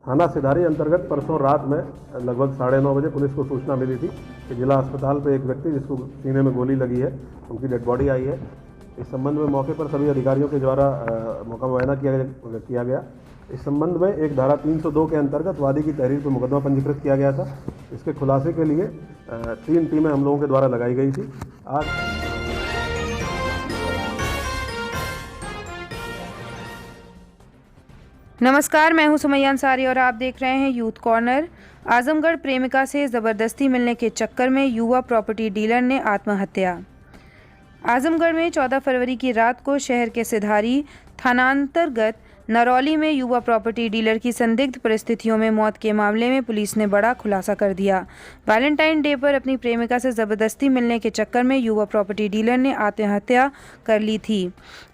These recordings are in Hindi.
थाना सिधारी अंतर्गत परसों रात में लगभग 9:30 बजे पुलिस को सूचना मिली थी कि जिला अस्पताल पे एक व्यक्ति जिसको सीने में गोली लगी है, उनकी डेड बॉडी आई है। इस संबंध में मौके पर सभी अधिकारियों के द्वारा मौका मुआयना किया गया। इस संबंध में एक धारा 302 के अंतर्गत वादी की तहरीर पर मुकदमा पंजीकृत किया गया था। इसके खुलासे के लिए 3 टीमें हम लोगों के द्वारा लगाई गई थी। आज नमस्कार, मैं हूं सुमैया अंसारी और आप देख रहे हैं यूथ कॉर्नर। आजमगढ़ प्रेमिका से ज़बरदस्ती मिलने के चक्कर में युवा प्रॉपर्टी डीलर ने आत्महत्या। आजमगढ़ में 14 फरवरी की रात को शहर के सिधारी थानांतर्गत नरौली में युवा प्रॉपर्टी डीलर की संदिग्ध परिस्थितियों में मौत के मामले में पुलिस ने बड़ा खुलासा कर दिया। वैलेंटाइन डे पर अपनी प्रेमिका से ज़बरदस्ती मिलने के चक्कर में युवा प्रॉपर्टी डीलर ने आत्महत्या कर ली थी।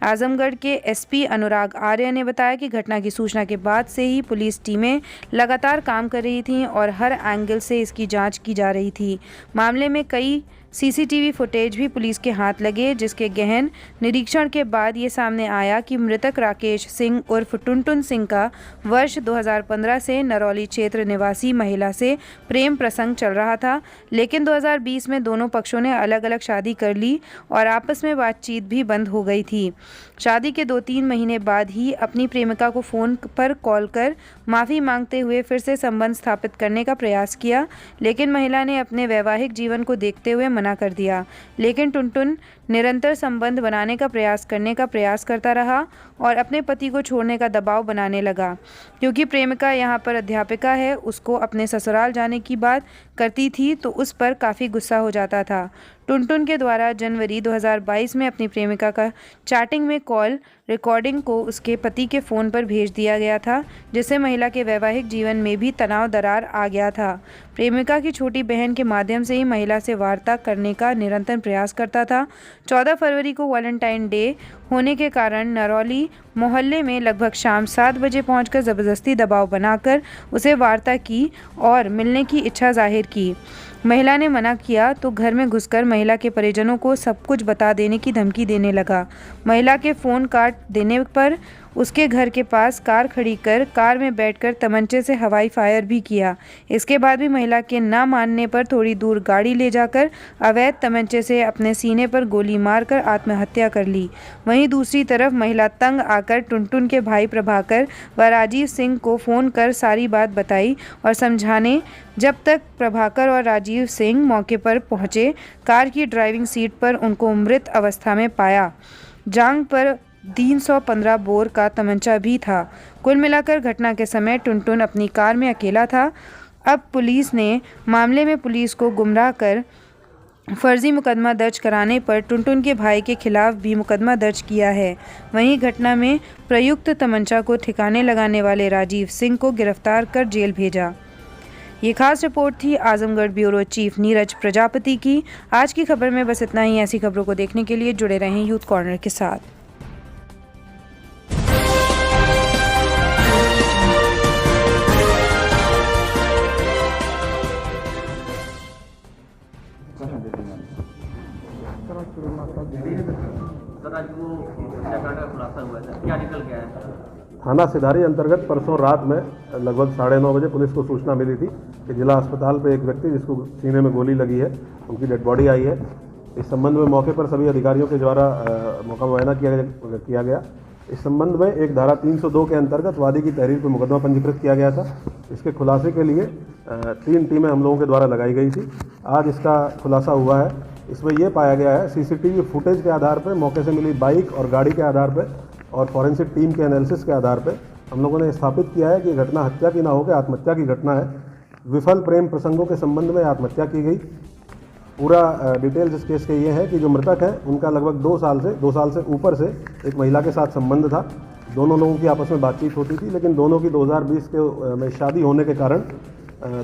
आजमगढ़ के एसपी अनुराग आर्य ने बताया कि घटना की सूचना के बाद से ही पुलिस टीमें लगातार काम कर रही थीं और हर एंगल से इसकी जाँच की जा रही थी। मामले में कई सीसीटीवी फुटेज भी पुलिस के हाथ लगे, जिसके गहन निरीक्षण के बाद ये सामने आया कि मृतक राकेश सिंह उर्फ टुनटुन सिंह का वर्ष 2015 से नरौली क्षेत्र निवासी महिला से प्रेम प्रसंग चल रहा था, लेकिन 2020 में दोनों पक्षों ने अलग अलग शादी कर ली और आपस में बातचीत भी बंद हो गई थी। शादी के 2-3 महीने बाद ही अपनी प्रेमिका को फ़ोन पर कॉल कर माफ़ी मांगते हुए फिर से संबंध स्थापित करने का प्रयास किया, लेकिन महिला ने अपने वैवाहिक जीवन को देखते हुए मना कर दिया। लेकिन टुनटुन निरंतर संबंध बनाने का प्रयास करता रहा और अपने पति को छोड़ने का दबाव बनाने लगा। क्योंकि प्रेमिका यहाँ पर अध्यापिका है, उसको अपने ससुराल जाने की बात करती थी तो उस पर काफ़ी गुस्सा हो जाता था। टुनटुन के द्वारा जनवरी 2022 में अपनी प्रेमिका का चैटिंग में कॉल रिकॉर्डिंग को उसके पति के फ़ोन पर भेज दिया गया था, जिससे महिला के वैवाहिक जीवन में भी तनाव दरार आ गया था। प्रेमिका की छोटी बहन के माध्यम से ही महिला से वार्ता करने का निरंतर प्रयास करता था। 14 फरवरी को वैलेंटाइन डे होने के कारण नरौली मोहल्ले में लगभग शाम 7 बजे पहुंचकर ज़बरदस्ती दबाव बनाकर उसे वार्ता की और मिलने की इच्छा जाहिर की। महिला ने मना किया तो घर में घुसकर महिला के परिजनों को सब कुछ बता देने की धमकी देने लगा। महिला के फ़ोन काट देने पर उसके घर के पास कार खड़ी कर कार में बैठकर तमंचे से हवाई फायर भी किया। इसके बाद भी महिला के ना मानने पर थोड़ी दूर गाड़ी ले जाकर अवैध तमंचे से अपने सीने पर गोली मारकर आत्महत्या कर ली। वहीं दूसरी तरफ महिला तंग आकर टुनटुन के भाई प्रभाकर व राजीव सिंह को फ़ोन कर सारी बात बताई और समझाने। जब तक प्रभाकर और राजीव सिंह मौके पर पहुंचे, कार की ड्राइविंग सीट पर उनको मृत अवस्था में पाया। जांघ पर 315 बोर का तमंचा भी था। कुल मिलाकर घटना के समय टुनटुन अपनी कार में अकेला था। अब पुलिस ने मामले में पुलिस को गुमराह कर फर्जी मुकदमा दर्ज कराने पर टुनटुन के भाई के खिलाफ भी मुकदमा दर्ज किया है। वहीं घटना में प्रयुक्त तमंचा को ठिकाने लगाने वाले राजीव सिंह को गिरफ्तार कर जेल भेजा। ये खास रिपोर्ट थी आजमगढ़ ब्यूरो चीफ नीरज प्रजापति की। आज की खबर में बस इतना ही। ऐसी खबरों को देखने के लिए जुड़े रहें यूथ कॉर्नर के साथ। थाना सिधारी अंतर्गत परसों रात में लगभग 9:30 बजे पुलिस को सूचना मिली थी कि जिला अस्पताल पे एक व्यक्ति जिसको सीने में गोली लगी है, उनकी डेड बॉडी आई है। इस संबंध में मौके पर सभी अधिकारियों के द्वारा मौका मुआयना किया गया। इस संबंध में एक धारा 302 के अंतर्गत वादी की तहरीर पर मुकदमा पंजीकृत किया गया था। इसके खुलासे के लिए 3 टीमें हम लोगों के द्वारा लगाई गई थी। आज इसका खुलासा हुआ है। इसमें यह पाया गया है, सीसीटीवी फुटेज के आधार पर, मौके से मिली बाइक और गाड़ी के आधार पर और फॉरेंसिक टीम के एनालिसिस के आधार पर हम लोगों ने स्थापित किया है कि घटना हत्या की ना होकर आत्महत्या की घटना है। विफल प्रेम प्रसंगों के संबंध में आत्महत्या की गई। पूरा डिटेल्स इस केस के ये है कि जो मृतक है उनका लगभग 2 साल से ऊपर से एक महिला के साथ संबंध था। दोनों लोगों की आपस में बातचीत होती थी, लेकिन दोनों की 2020 में शादी होने के कारण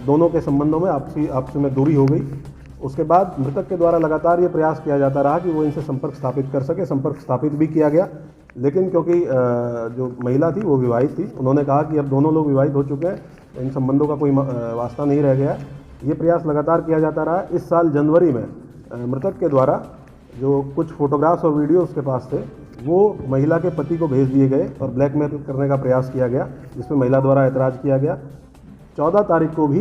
दोनों के संबंधों में आपस में दूरी हो गई। उसके बाद मृतक के द्वारा लगातार ये प्रयास किया जाता रहा कि वो इनसे संपर्क स्थापित कर सके। संपर्क स्थापित भी किया गया, लेकिन क्योंकि जो महिला थी वो विवाहित थी, उन्होंने कहा कि अब दोनों लोग विवाहित हो चुके हैं, इन संबंधों का कोई वास्ता नहीं रह गया। ये प्रयास लगातार किया जाता रहा। इस साल जनवरी में मृतक के द्वारा जो कुछ फोटोग्राफ्स और वीडियो उसके पास थे, वो महिला के पति को भेज दिए गए और ब्लैकमेल करने का प्रयास किया गया, जिसमें महिला द्वारा ऐतराज़ किया गया। 14 तारीख को भी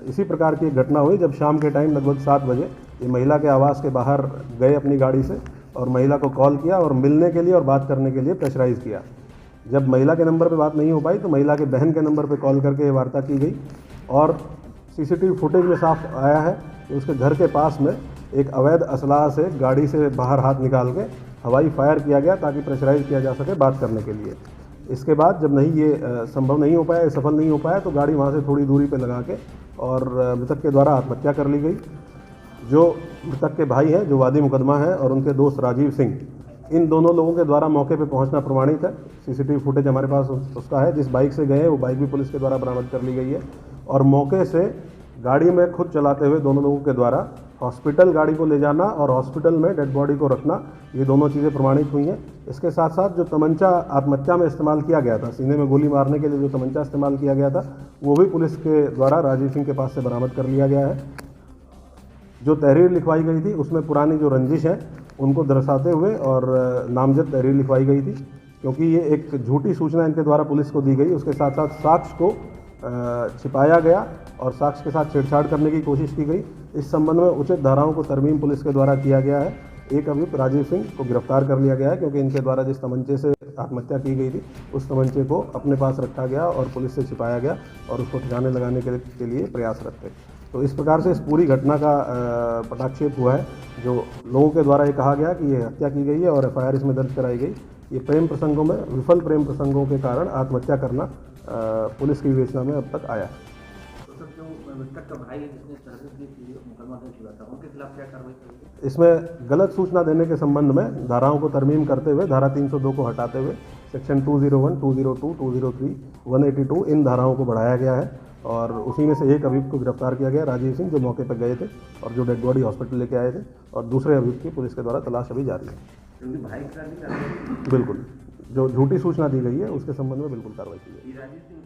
इसी प्रकार की एक घटना हुई, जब शाम के टाइम लगभग 7 बजे ये महिला के आवास के बाहर गए अपनी गाड़ी से और महिला को कॉल किया और मिलने के लिए और बात करने के लिए प्रेशराइज़ किया। जब महिला के नंबर पे बात नहीं हो पाई तो महिला के बहन के नंबर पे कॉल करके वार्ता की गई और सीसीटीवी फुटेज में साफ आया है कि उसके घर के पास में एक अवैध असलाह से गाड़ी से बाहर हाथ निकाल के हवाई फायर किया गया ताकि प्रेशराइज किया जा सके बात करने के लिए। इसके बाद जब नहीं ये संभव नहीं हो पाया, सफल नहीं हो पाया, तो गाड़ी वहाँ से थोड़ी दूरी पे लगा के और मृतक के द्वारा आत्महत्या कर ली गई। जो मृतक के भाई हैं, जो वादी मुकदमा है, और उनके दोस्त राजीव सिंह, इन दोनों लोगों के द्वारा मौके पे पहुंचना प्रमाणित है। सीसीटीवी फुटेज हमारे पास उसका है। जिस बाइक से गए वो बाइक भी पुलिस के द्वारा बरामद कर ली गई है और मौके से गाड़ी में खुद चलाते हुए दोनों लोगों के द्वारा हॉस्पिटल गाड़ी को ले जाना और हॉस्पिटल में डेड बॉडी को रखना, ये दोनों चीज़ें प्रमाणित हुई हैं। इसके साथ साथ जो तमंचा आत्महत्या में इस्तेमाल किया गया था, सीने में गोली मारने के लिए जो तमंचा इस्तेमाल किया गया था, वो भी पुलिस के द्वारा राजीव सिंह के पास से बरामद कर लिया गया है। जो तहरीर लिखवाई गई थी उसमें पुरानी जो रंजिश है उनको दर्शाते हुए और नामजद तहरीर लिखवाई गई थी, क्योंकि ये एक झूठी सूचना इनके द्वारा पुलिस को दी गई। उसके साथ साथ साक्ष्य को छिपाया गया और साक्ष्य के साथ छेड़छाड़ करने की कोशिश की गई। इस संबंध में उचित धाराओं को तरमीम पुलिस के द्वारा किया गया है। एक अभियुक्त राजीव सिंह को गिरफ्तार कर लिया गया है, क्योंकि इनके द्वारा जिस तमंचे से आत्महत्या की गई थी उस तमंचे को अपने पास रखा गया और पुलिस से छिपाया गया और उसको ठिकाने लगाने के लिए प्रयासरत थे। तो इस प्रकार से इस पूरी घटना का पटाक्षेप हुआ है। जो लोगों के द्वारा ये कहा गया कि ये हत्या की गई है और एफआईआर इसमें दर्ज कराई गई, ये प्रेम प्रसंगों में, विफल प्रेम प्रसंगों के कारण आत्महत्या करना पुलिस की विवेचना में अब तक आया है। तो सर, जो मृतक का भाई है जिसने तहरीर दी थी, मुकदमा दर्ज हुआ था, उनके खिलाफ क्या कार्रवाई करेंगे? इसमें गलत सूचना देने के संबंध में धाराओं को तरमीम करते हुए धारा 302 को हटाते हुए सेक्शन 201, 202, 203, 182 इन धाराओं को बढ़ाया गया है और उसी में से एक अभियुक्त को गिरफ्तार किया गया, राजीव सिंह, जो मौके पर गए थे और जो डेड बॉडी हॉस्पिटल लेके आए थे, और दूसरे अभियुक्त की पुलिस के द्वारा तलाश अभी जारी है। क्योंकि भाई के साथ भी कार्रवाई बिल्कुल, जो झूठी सूचना दी गई है उसके संबंध में बिल्कुल कार्रवाई की जाएगी। राजीव सिंह